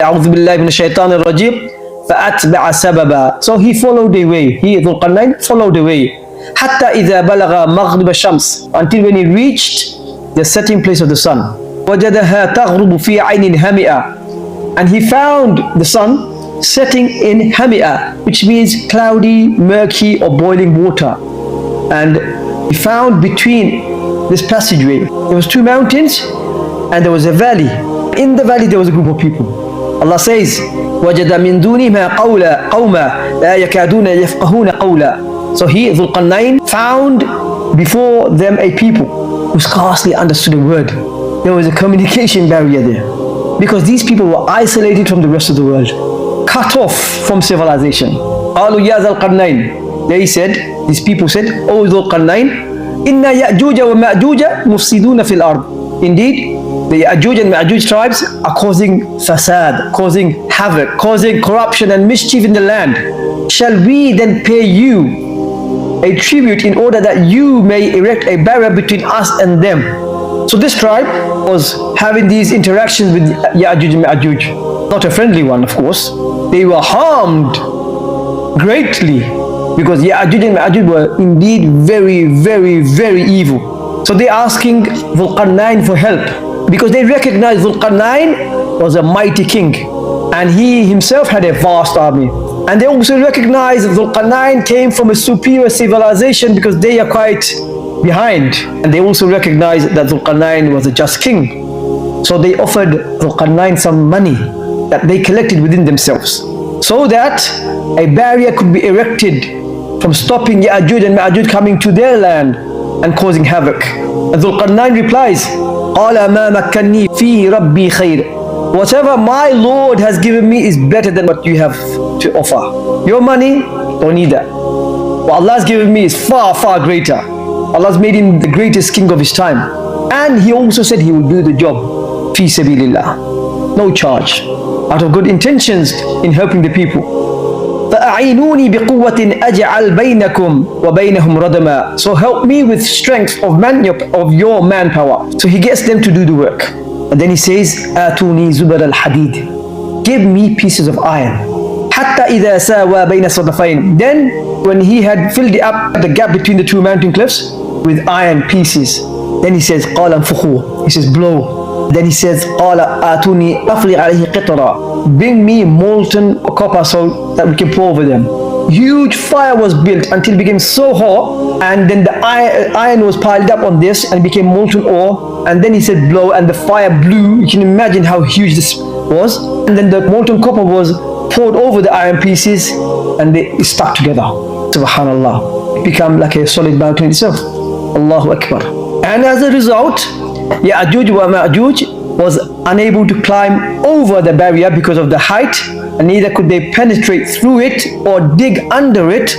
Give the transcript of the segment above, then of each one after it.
أعوذ بالله من الشيطان الرجيم فأتبع سببا. So he followed the way. He, Dhul Qarnayn, followed the way. حتى إذا بلغ مغرب الشمس, until when he reached the setting place of the sun. وجدها تغرب في عين هامئة, and he found the sun setting in Hami'ah, which means cloudy, murky or boiling water. And he found between this passageway, there was two mountains and there was a valley. In the valley there was a group of people. Allah says, وَجَدَ مِن دُونِهَا قَوْمًا لَا يَكَادُونَ يَفْقَهُونَ قَوْلًا. So he, Dhul Qarnayn, found before them a people who scarcely understood a word. There was a communication barrier there, because these people were isolated from the rest of the world, cut off from civilization. قَالُوا يَا ذَا الْقَرْنَيْنِ. They said, these people said, O Dhul Qarnayn, إِنَّ يَأْجُوجَ وَمَأْجُوجَ مُفْسِدُونَ فِي الْأَرْضِ. Indeed, the Ya'juj and Ma'juj tribes are causing fasad, causing havoc, causing corruption and mischief in the land. Shall we then pay you a tribute in order that you may erect a barrier between us and them? So this tribe was having these interactions with Ya'juj and Ma'juj. Not a friendly one, of course. They were harmed greatly because Ya'juj and Ma'juj were indeed very, very, very evil. So they're asking Dhul Qarnayn for help, because they recognize Dhul Qarnayn was a mighty king and he himself had a vast army. And they also recognize Dhul Qarnayn came from a superior civilization because they are quite behind. And they also recognize that Dhul Qarnayn was a just king. So they offered Dhul Qarnayn some money that they collected within themselves, so that a barrier could be erected from stopping Ya'juj and Ma'juj coming to their land and causing havoc. And Dhul Qarnayn replies, قَالَ مَا مَكَّنِّي فِي رَبِّي خَيْرٍ. Whatever my Lord has given me is better than what you have to offer. Your money, don't need that. What Allah has given me is far, far greater. Allah has made him the greatest king of his time. And he also said he will do the job. Fi sabilillah. No charge. Out of good intentions in helping the people. فَأَعِينُونِي بِقُوَّةٍ أَجْعَلْ بَيْنَكُمْ وَبَيْنَهُمْ رَدَمًا. So help me with strength of your manpower. So he gets them to do the work. And then he says, آتوني زبر الحديد. Give me pieces of iron. حتى إذا ساوى بين الصدفين. Then when he had filled up the gap between the two mountain cliffs with iron pieces, then he says, قال انفخوا. He says, blow. Then he says, قال آتوني أفرغ عليه قطرا. Bring me molten copper so that we can pour over them. Huge fire was built until it became so hot, and then the iron was piled up on this and became molten ore. And then he said blow, and the fire blew. You can imagine how huge this was. And then the molten copper was poured over the iron pieces and they stuck together. Subhanallah. It became like a solid mountain itself. Allahu Akbar. And as a result, Ya'juj wa Ma'juj was unable to climb over the barrier because of the height, and neither could they penetrate through it or dig under it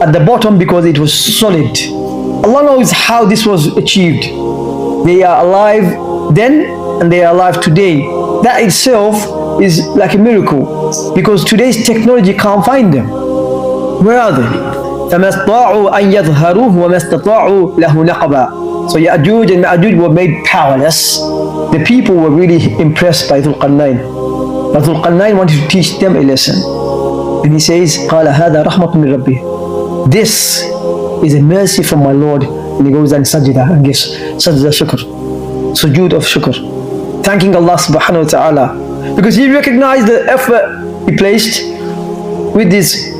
at the bottom because it was solid. Allah knows how this was achieved. They are alive then and they are alive today. That itself is like a miracle, because today's technology can't find them. Where are they? فَمَا اسْطَاعُوا أَنْ يَظْهَرُوهُ وَمَا اسْتَطَاعُوا لَهُ نَقَبًا. So Ya'juj and Ma'juj were made powerless. The people were really impressed by Dhul Qarnayn. But Dhul Qarnayn wanted to teach them a lesson. And he says, قَالَ هَذَا رَحْمَةٌ مِّن رَبِّي. This is a mercy from my Lord. And he goes and sajda and gives sajda shukr, sujood of shukr, thanking Allah subhanahu wa ta'ala, because he recognized the effort he placed with this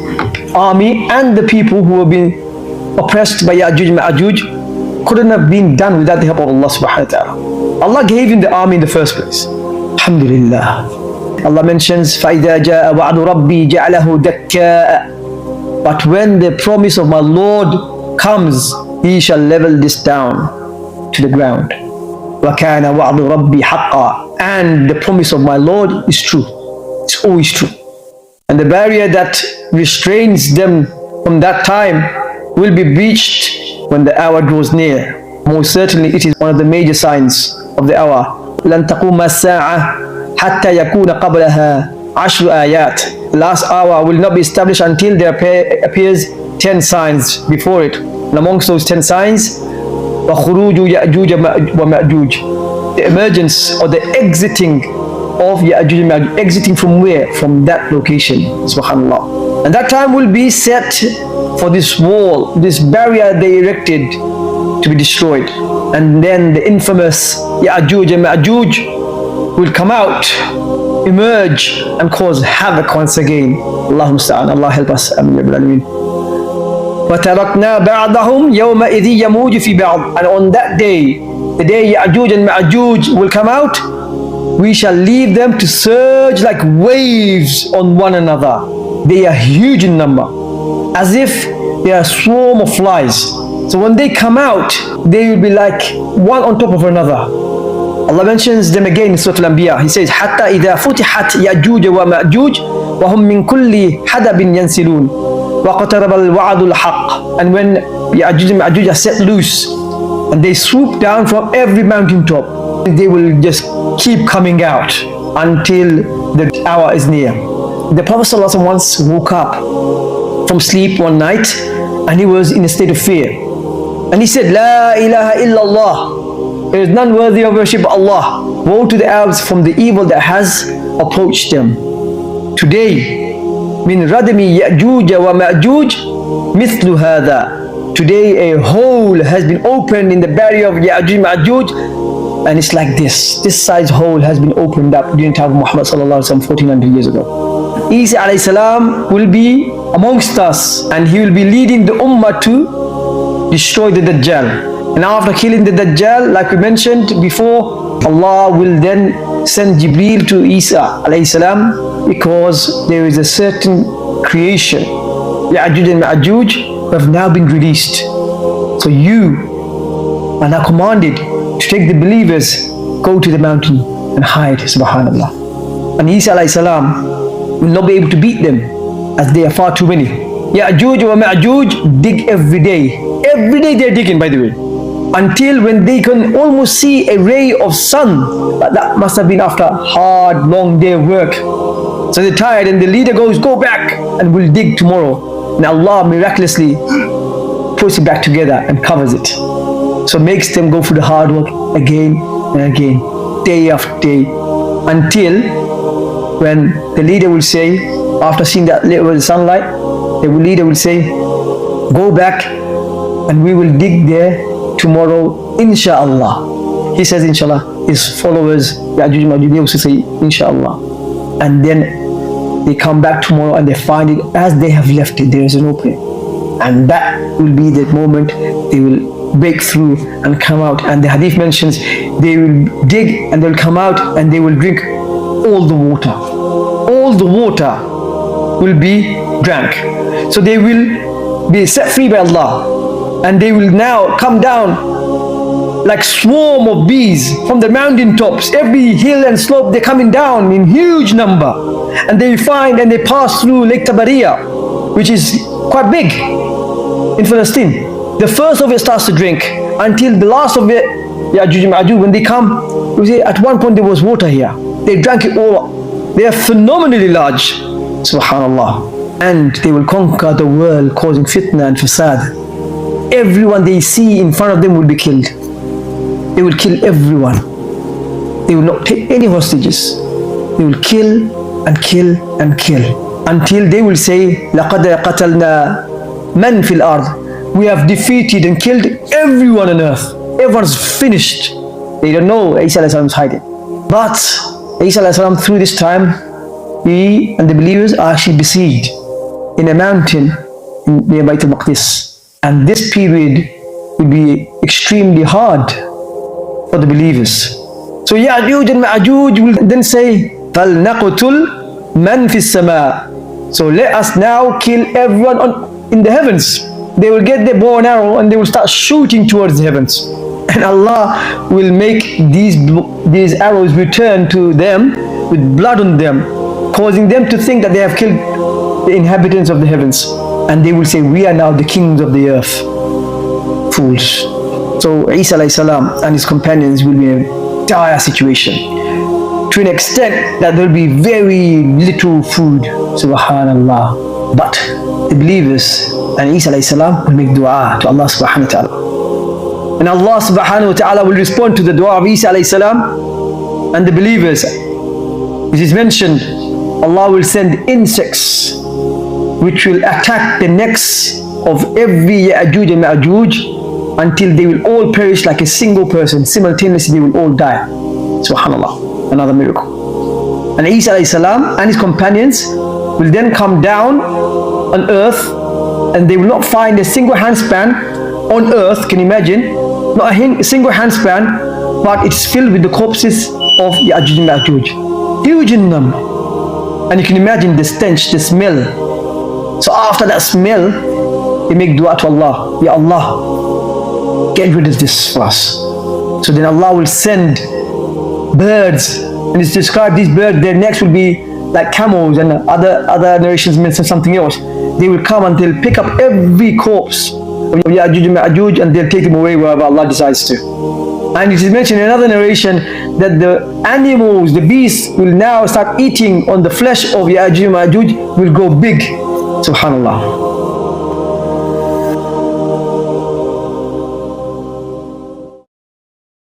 army, and the people who were being oppressed by Ya'juj and Ma'juj couldn't have been done without the help of Allah subhanahu wa ta'ala. Allah gave him the army in the first place. Alhamdulillah. Allah mentions فَإِذَا جَاءَ وَعْدُ رَبِّي جَعَلَهُ دَكَّاءَ. But when the promise of my Lord comes, he shall level this down to the ground. وَكَانَ وَعْدُ رَبِّي حَقًّا. And the promise of my Lord is true. It's always true. And the barrier that restrains them from that time will be breached when the hour draws near. Most certainly it is one of the major signs of the hour. لَن تَقُومَ السَّاعَةِ حَتَّى يَكُونَ قَبْلَهَا عَشْرُ آيَاتٍ. The last hour will not be established until there appears 10 signs before it. And amongst those 10 signs, وَخُرُوجُ يَأْجُوجَ وَمَأْجُوجَ. The emergence or the exiting of Ya'juj and Ma'juj exiting from where? From that location. Subhanallah. And that time will be set for this wall, this barrier they erected to be destroyed. And then the infamous Ya'juj and Ma'juj will come out, emerge, and cause havoc once again. Allahumma musta'an. Allah help us. Ameen. وَتَرَكْنَا بَعْضَهُمْ يَوْمَئِذٍ يَمُوجُ فِي بَعْضٍ. And on that day, the day Ya'juj and Ma'juj will come out, we shall leave them to surge like waves on one another. They are huge in number, as if they are a swarm of flies. So when they come out, they will be like one on top of another. Allah mentions them again in Surah Al-Anbiya. He says, حَتَّى إِذَا فُتِحَتْ يَأْجُوجَ وَمَأْجُوجَ وَهُمْ مِنْ كُلِّ حَدَبٍ يَنْسِلُونَ وَقَتَرَبَ الْوَعْدُ الْحَقِّ. And when Ya'juj and Ma'juj are set loose, and they swoop down from every mountain top, they will just keep coming out until the hour is near. The Prophet ﷺ once woke up from sleep one night, and he was in a state of fear. And he said, La ilaha illallah. There is none worthy of worship but Allah. Woe to the Arabs from the evil that has approached them. Today, min radmi Ya'juj wa Ma'juj mithlu hadha. Today a hole has been opened in the barrier of Ya'juj and Ma'juj, and it's like this. This size hole has been opened up during the time of Muhammad sallallahu alaihi wasallam 1400 years ago. Isa alayhi salam will be amongst us, and he will be leading the ummah to destroy the Dajjal. And after killing the Dajjal, like we mentioned before, Allah will then send Jibreel to Isa alayhi salam, because there is a certain creation, Ya'juj and Ma'juj, have now been released. So you are now commanded to take the believers, go to the mountain and hide. Subhanallah. And Isa alayhi salam will not be able to beat them, as they are far too many. Ya'juj wa Ma'juj dig every day. Every day they are digging, by the way, until when they can almost see a ray of sun. But that must have been after a hard, long day of work. So they're tired, and the leader goes, go back and we'll dig tomorrow. And Allah miraculously puts it back together and covers it. So makes them go through the hard work again and again, day after day, until when the leader will say, after seeing that little sunlight, the leader will say, go back and we will dig there tomorrow, inshallah. He says inshallah. His followers, Ya'juj and Ma'juj, also say inshallah. And then they come back tomorrow and they find it as they have left it. There is an opening, and that will be the moment they will break through and come out. And the hadith mentions they will dig and they will come out and they will drink all the water. All the water will be drank. So they will be set free by Allah, and they will now come down like swarm of bees from the mountain tops. Every hill and slope they're coming down in huge number, and they find and they pass through Lake Tabariya, which is quite big in Palestine. The first of it starts to drink until the last of it, Ya'juj and Ma'juj, when they come, you see, at one point there was water here. They drank it all up. They are phenomenally large, subhanallah, and they will conquer the world, causing fitna and fasad. Everyone they see in front of them will be killed. They will kill everyone. They will not take any hostages. They will kill and kill and kill until they will say, لَقَدْ قَتَلْنَا مَنْ فِي الْأَرْضِ. We have defeated and killed everyone on earth. Everyone's finished. They don't know Isa alayhi salam is hiding. But Isa alayhi salam, through this time, he and the believers are actually besieged in a mountain near Bayt al-Maqdis. And this period will be extremely hard for the believers. So Ya'juj and Ma'juj will then say, فَلْنَقْتُلْ مَنْ فِي السَّمَاءِ. So let us now kill everyone in the heavens. They will get their bow and arrow and they will start shooting towards the heavens. And Allah will make these arrows return to them with blood on them, causing them to think that they have killed the inhabitants of the heavens. And they will say, we are now the kings of the earth. Fools. So Isa alayhi salam and his companions will be in a dire situation, to an extent that there will be very little food. Subhanallah. But the believers and Isa alayhi salam will make dua to Allah subhanahu wa ta'ala. And Allah subhanahu wa ta'ala will respond to the dua of Isa alayhi salam and the believers. It is mentioned Allah will send insects which will attack the necks of every Ya'juj and Ma'juj until they will all perish like a single person. Simultaneously they will all die. Subhanallah, another miracle. And Isa alayhi salam and his companions will then come down on earth, and they will not find a single handspan on earth. Can you imagine? Not a single handspan, but it's filled with the corpses of Ya'juj and Ma'juj. Huge in number. And you can imagine the stench, the smell. So after that smell, they make dua to Allah. Ya Allah, get rid of this for us. So then Allah will send birds, and it's described these birds, their necks will be like camels, and other narrations mention something else. They will come and they'll pick up every corpse of Ya'juj and Ma'juj, and they'll take them away wherever Allah decides to. And it is mentioned in another narration that the animals, the beasts, will now start eating on the flesh of Ya'juj and Ma'juj, will go big. Subhanallah.